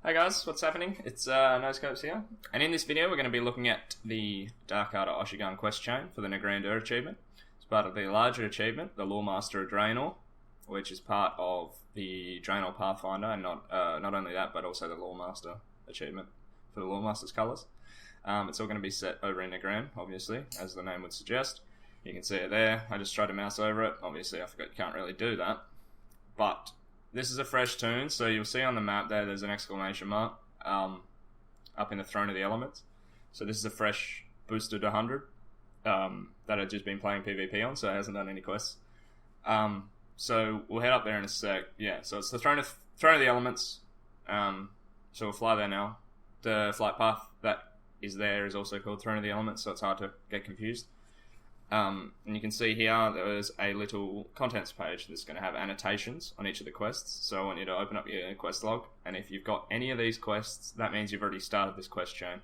Hey guys, what's happening? It's Noscopes here, and in this video we're going to be looking at the Dark Art of Oshu'gun quest chain for the Grandeur achievement. It's part of the larger achievement, the Lore Master of Draenor, which is part of the Draenor Pathfinder, and not only that, but also the Lore Master achievement for the Lore Master's colours. It's all going to be set over in Negran, obviously, as the name would suggest. You can see it there. I just tried to mouse over it. Obviously, I forgot you can't really do that, but this is a fresh toon, so you'll see on the map there's an exclamation mark up in the Throne of the Elements. So this is a fresh boosted 100 that I've just been playing PvP on, so it hasn't done any quests. So we'll head up there in a sec. Yeah, so it's the Throne of the Elements. So we'll fly there now. The flight path that is there is also called Throne of the Elements, so it's hard to get confused. And you can see here there's a little contents page that's going to have annotations on each of the quests. So I want you to open up your quest log, and if you've got any of these quests, that means you've already started this quest chain.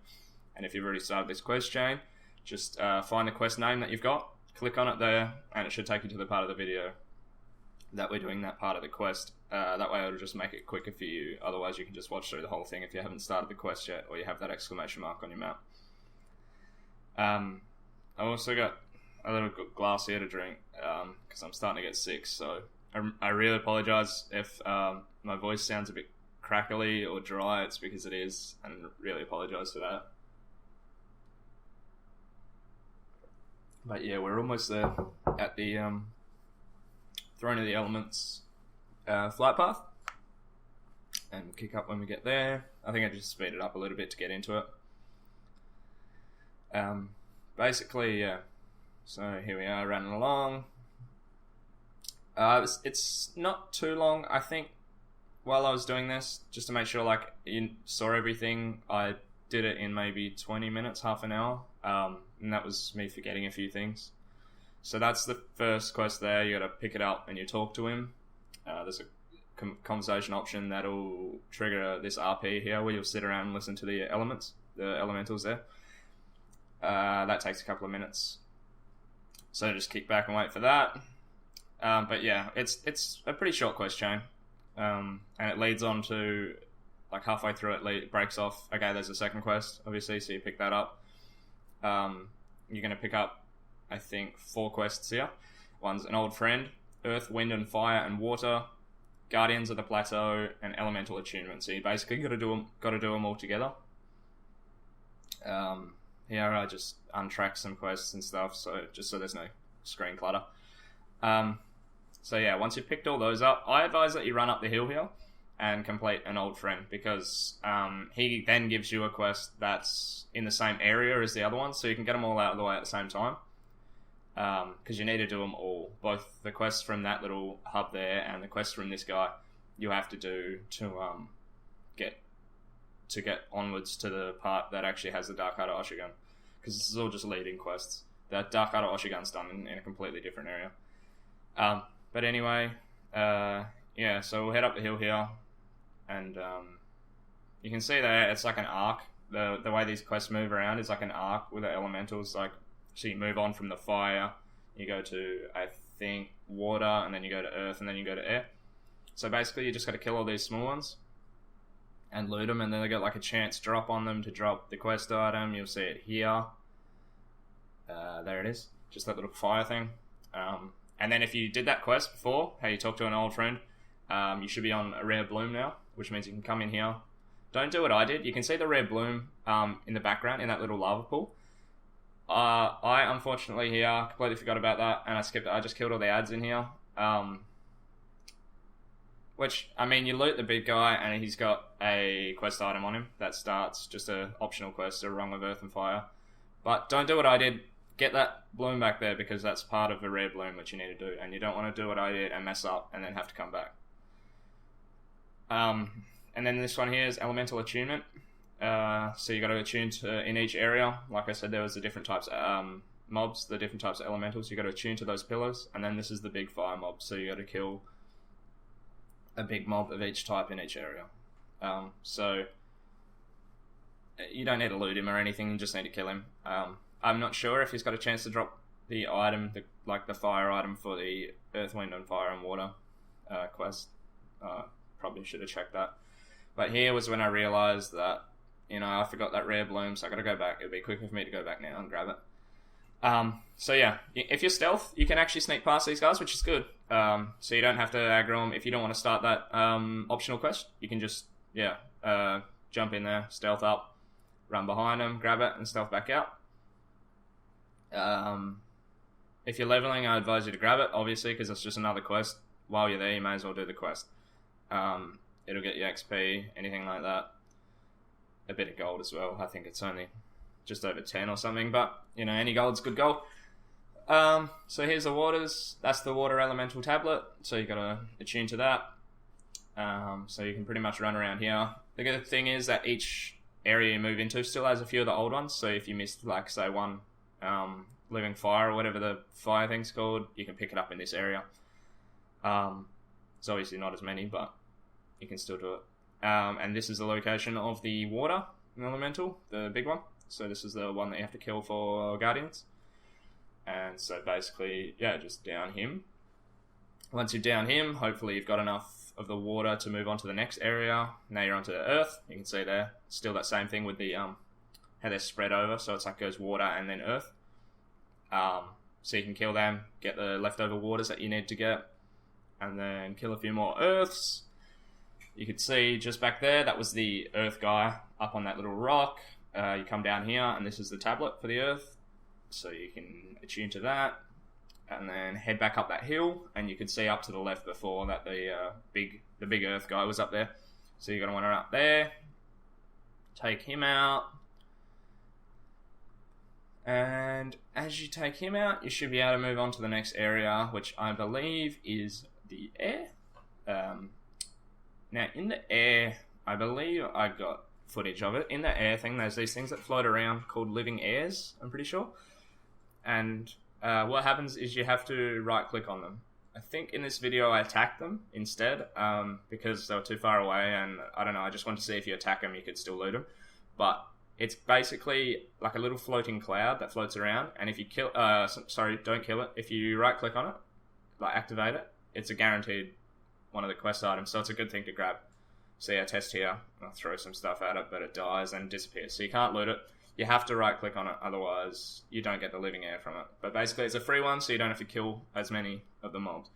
And if you've already started this quest chain, just find the quest name that you've got, click on it there, and it should take you to the part of the video that we're doing that part of the quest. That way it'll just make it quicker for you. Otherwise you can just watch through the whole thing if you haven't started the quest yet, or you have that exclamation mark on your map. I've also got a little glass here to drink because I'm starting to get sick, so I really apologise if my voice sounds a bit crackly or dry. It's because it is, and really apologise for that. But yeah, we're almost there at the Throne of the Elements flight path, and we'll kick up when we get there. I think I just speed it up a little bit to get into it. Basically, yeah. So here we are running along. It's not too long. I think while I was doing this, just to make sure like you saw everything, I did it in maybe 20 minutes, half an hour. And that was me forgetting a few things. So that's the first quest there. You got to pick it up and you talk to him. There's a conversation option that'll trigger this RP here where you'll sit around and listen to the elementals there. That takes a couple of minutes. So just kick back and wait for that. But yeah, it's a pretty short quest chain. And it leads on to, like halfway through it breaks off. Okay, there's a second quest, obviously, so you pick that up. You're going to pick up, I think, 4 quests here. One's an old friend, Earth, Wind and Fire and Water, Guardians of the Plateau, and Elemental Attunement. So you basically got to do them all together. Here I just untrack some quests and stuff, so there's no screen clutter. So yeah, once you've picked all those up, I advise that you run up the hill here and complete an old friend, because he then gives you a quest that's in the same area as the other ones, so you can get them all out of the way at the same time. Because you need to do them all, both the quests from that little hub there and the quests from this guy. You have to do to get onwards to the part that actually has the Dark Art of Oshu'gun, because this is all just leading quests. The Dark Art of Oshu'gun's done in a completely different area. But anyway, yeah, so we'll head up the hill here, and you can see there it's like an arc. The way these quests move around is like an arc with the elementals. Like, so you move on from the fire, you go to, I think, water, and then you go to earth, and then you go to air. So basically you just got to kill all these small ones and loot them, and then they got like a chance drop on them to drop the quest item. You'll see it here. There it is, just that little fire thing. And then if you did that quest before, how you talk to an old friend, you should be on a rare bloom now, which means you can come in here. Don't do what I did. You can see the rare bloom in the background in that little lava pool. I unfortunately here completely forgot about that, and I skipped it. I just killed all the ads in here. Which, I mean, you loot the big guy, and he's got a quest item on him that starts just a optional quest, a Wrong with Earth and Fire. But don't do what I did. Get that bloom back there, because that's part of a rare bloom which you need to do, and you don't want to do what I did and mess up and then have to come back. And then this one here is Elemental Attunement. So you got to attune to in each area. Like I said, there was the different types of mobs, the different types of elementals. You got to attune to those pillars, and then this is the big fire mob. So you got to kill a big mob of each type in each area. So you don't need to loot him or anything. You just need to kill him. I'm not sure if he's got a chance to drop the item, the fire item for the Earth, Wind and Fire and Water quest. Probably should have checked that. But here was when I realised that, I forgot that rare bloom, so I got to go back. It'd be quicker for me to go back now and grab it. So yeah, if you're stealth, you can actually sneak past these guys, which is good. So you don't have to aggro them. If you don't want to start that optional quest, you can just, jump in there, stealth up, run behind them, grab it, and stealth back out. If you're leveling, I advise you to grab it, obviously, because it's just another quest. While you're there, you may as well do the quest. It'll get you XP, anything like that. A bit of gold as well. I think it's only just over 10 or something, but, any gold's good gold. So here's the waters. That's the water elemental tablet, so you got to attune to that. So you can pretty much run around here. The good thing is that each area you move into still has a few of the old ones, so if you missed, like, say, one living fire or whatever the fire thing's called, you can pick it up in this area. It's obviously not as many, but you can still do it. And this is the location of the water elemental, the big one. So this is the one that you have to kill for Guardians. And so basically, just down him. Once you down him, hopefully you've got enough of the water to move on to the next area. Now you're onto the earth. You can see there, still that same thing with the how they're spread over. So it's like goes water and then earth. So you can kill them, get the leftover waters that you need to get, and then kill a few more earths. You could see just back there, that was the earth guy up on that little rock. You come down here, and this is the tablet for the earth. So you can attune to that, and then head back up that hill, and you could see up to the left before that the big earth guy was up there. So you're going to want to run up there, take him out, and as you take him out, you should be able to move on to the next area, which I believe is the air. Now, in the air, I believe I got footage of it. In the air thing, there's these things that float around called living airs, I'm pretty sure. And what happens is you have to right-click on them. I think in this video I attacked them instead because they were too far away, and I don't know, I just wanted to see if you attack them, you could still loot them. But it's basically like a little floating cloud that floats around, and if you kill... don't kill it. If you right-click on it, like activate it, it's a guaranteed one of the quest items, so it's a good thing to grab. See our test here. I'll throw some stuff at it, but it dies and disappears. So you can't loot it. You have to right click on it, otherwise you don't get the living air from it. But basically it's a free one, so you don't have to kill as many of the mobs.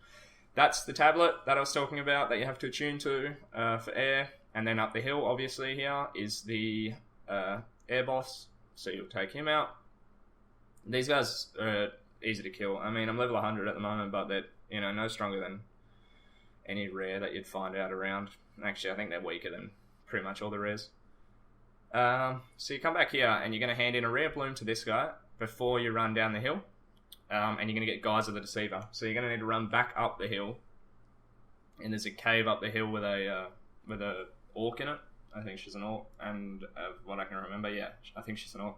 That's the tablet that I was talking about that you have to attune to for air. And then up the hill, obviously here, is the air boss. So you'll take him out. These guys are easy to kill. I mean, I'm level 100 at the moment, but they're no stronger than any rare that you'd find out around. Actually, I think they're weaker than pretty much all the rares. So you come back here, and you're going to hand in a rare bloom to this guy before you run down the hill. And you're going to get Guys of the Deceiver. So you're going to need to run back up the hill. And there's a cave up the hill with a orc in it. I think she's an orc. And what I can remember, I think she's an orc.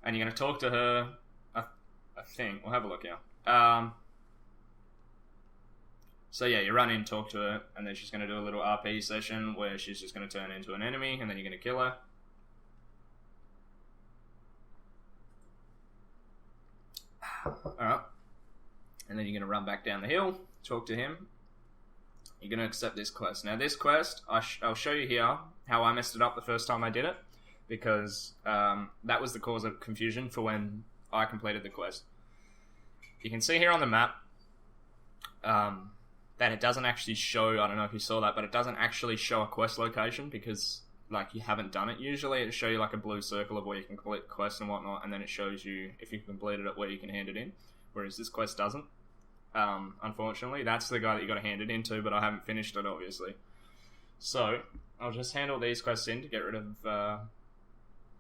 And you're going to talk to her, I think. We'll have a look here. So you run in, talk to her, and then she's going to do a little RP session where she's just going to turn into an enemy, and then you're going to kill her. Alright. And then you're going to run back down the hill, talk to him. You're going to accept this quest. Now this quest, I'll show you here how I messed it up the first time I did it, because that was the cause of confusion for when I completed the quest. You can see here on the map, that it doesn't actually show, I don't know if you saw that, but it doesn't actually show a quest location because, you haven't done it. Usually it'll show you, a blue circle of where you can complete quests and whatnot, and then it shows you, if you've completed it, where you can hand it in, whereas this quest doesn't. Unfortunately, that's the guy that you got to hand it into, but I haven't finished it, obviously. So, I'll just hand all these quests in to get rid of,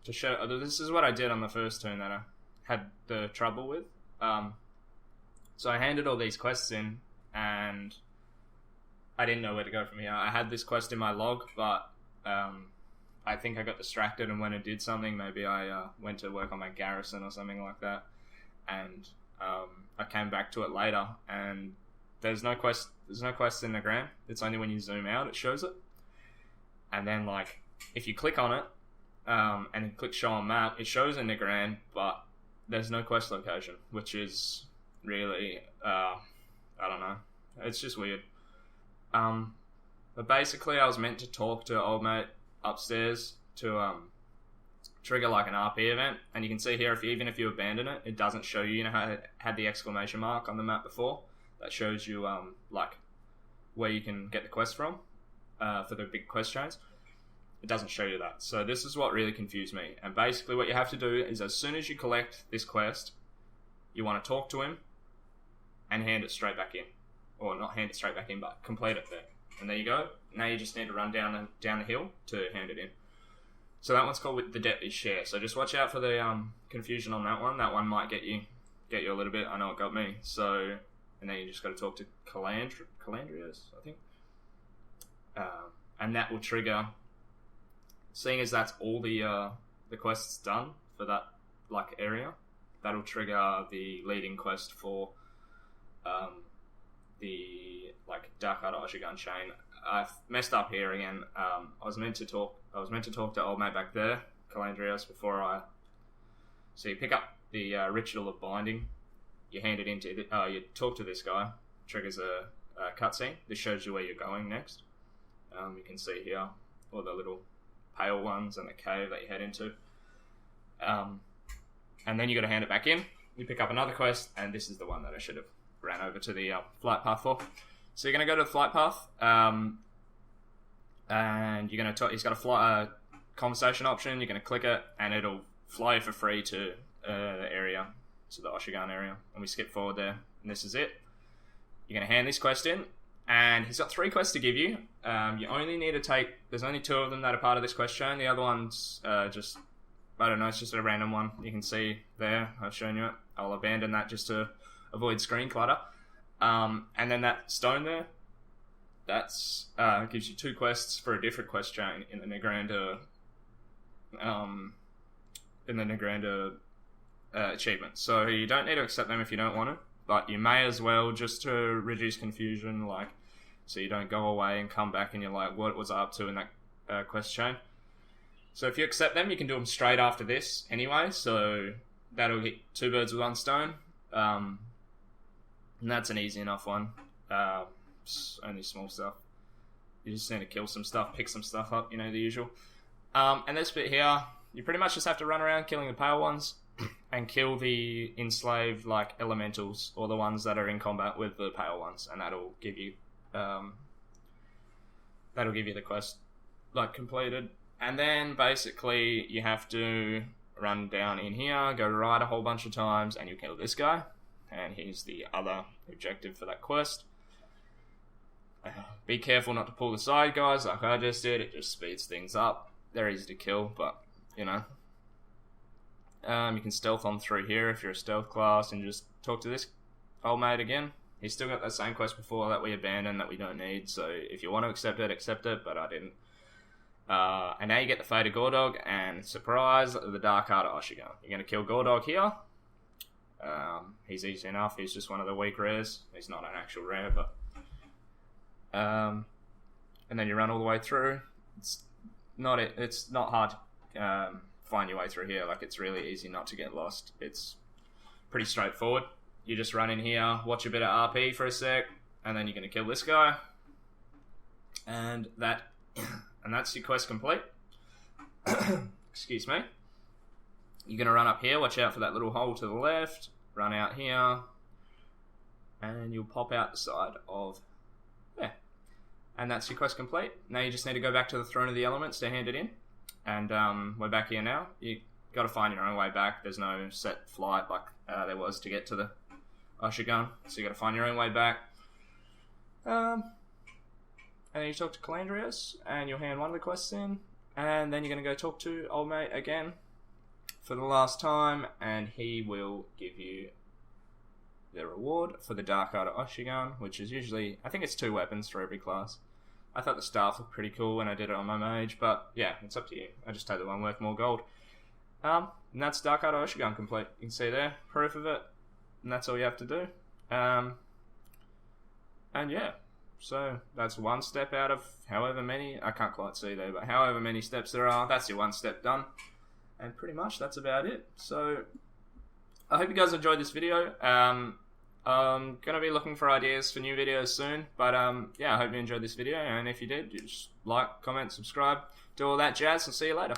to show, this is what I did on the first turn that I had the trouble with. So I handed all these quests in, and I didn't know where to go from here. I had this quest in my log, but I think I got distracted and went and did something. Maybe I went to work on my garrison or something like that, and I came back to it later, and there's no quest in the ground. It's only when you zoom out it shows it. And then if you click on it and then click show on map, it shows in the ground, but there's no quest location, which is really I don't know, it's just weird. But basically, I was meant to talk to old mate upstairs to trigger like an RP event, and you can see here even if you abandon it, it doesn't show you. You know how it had the exclamation mark on the map before? That shows you like where you can get the quest from for the big quest chains. It doesn't show you that. So this is what really confused me. And basically, what you have to do is as soon as you collect this quest, you want to talk to him and hand it straight back in, or not hand it straight back in, but complete it there. And there you go. Now you just need to run down the hill to hand it in. So that one's called with the Deputy Share. So just watch out for the confusion on that one. That one might get you a little bit. I know it got me. So, and then you just got to talk to Calandrias, I think. And that will trigger, seeing as that's all the quests done for that like area, that'll trigger the leading quest for the like Dark Art Oshu'gun chain. I've messed up here again. I was meant to talk to old mate back there, Calandrias, before I. So you pick up the Ritual of Binding, you hand it into you talk to this guy, triggers a cutscene. This shows you where you're going next. You can see here all the little pale ones and the cave that you head into. And then you got to hand it back in. You pick up another quest, and this is the one that I should have ran over to the flight path for. So you're going to go to the flight path, and you're going to he's got a conversation option. You're going to click it, and it'll fly you for free to the area, to the Oshu'gun area. And we skip forward there, and this is it. You're going to hand this quest in, and he's got 3 quests to give you. You only need to take. There's only 2 of them that are part of this quest chain. The other one's just, I don't know. It's just a random one. You can see there. I've shown you it. I'll abandon that just to avoid screen clutter. And then that stone there, that's gives you 2 quests for a different quest chain in the Negranda achievement. So you don't need to accept them if you don't want to, but you may as well, just to reduce confusion, like so you don't go away and come back and you're like, what was I up to in that quest chain? So if you accept them, you can do them straight after this anyway. So that'll hit 2 birds with 1 stone. And that's an easy enough one. Only small stuff. You just need to kill some stuff, pick some stuff up, you know, the usual. And this bit here, you pretty much just have to run around killing the pale ones and kill the enslaved, like, elementals, or the ones that are in combat with the pale ones, and that'll give you the quest, like, completed. And then, basically, you have to run down in here, go right a whole bunch of times, and you kill this guy. And he's the other objective for that quest. Be careful not to pull the side guys like I just did. It just speeds things up. They're easy to kill, but, you know. You can stealth on through here if you're a stealth class and just talk to this old mate again. He's still got that same quest before that we abandoned that we don't need. So if you want to accept it, but I didn't. And now you get the Fate of Gordog, and surprise, the Dark Art of Oshu'gun. You're going to kill Gordog here. He's easy enough. He's just one of the weak rares. He's not an actual rare, but and then you run all the way through. It's not hard to find your way through here. Like, it's really easy not to get lost. It's pretty straightforward. You just run in here, watch a bit of RP for a sec, and then you're going to kill this guy, and that's your quest complete. Excuse me. You're going to run up here, watch out for that little hole to the left, run out here, and you'll pop out the side of there. And that's your quest complete. Now you just need to go back to the Throne of the Elements to hand it in. And we're back here now. You got to find your own way back. There's no set flight like there was to get to the Oshu'gun. So you got to find your own way back. And then you talk to Calandrias, and you'll hand one of the quests in. And then you're going to go talk to old mate again for the last time, and he will give you the reward for the Dark Art of Oshu'gun, which is usually, I think it's 2 weapons for every class. I thought the staff looked pretty cool when I did it on my mage, but yeah, it's up to you. I just take the one worth more gold. And that's Dark Art of Oshu'gun complete. You can see there, proof of it, and that's all you have to do. And yeah, so that's 1 step out of however many, I can't quite see there, but however many steps there are, that's your 1 step done. And pretty much that's about it. So I hope you guys enjoyed this video. I'm going to be looking for ideas for new videos soon. But yeah, I hope you enjoyed this video. And if you did, just like, comment, subscribe, do all that jazz, and see you later.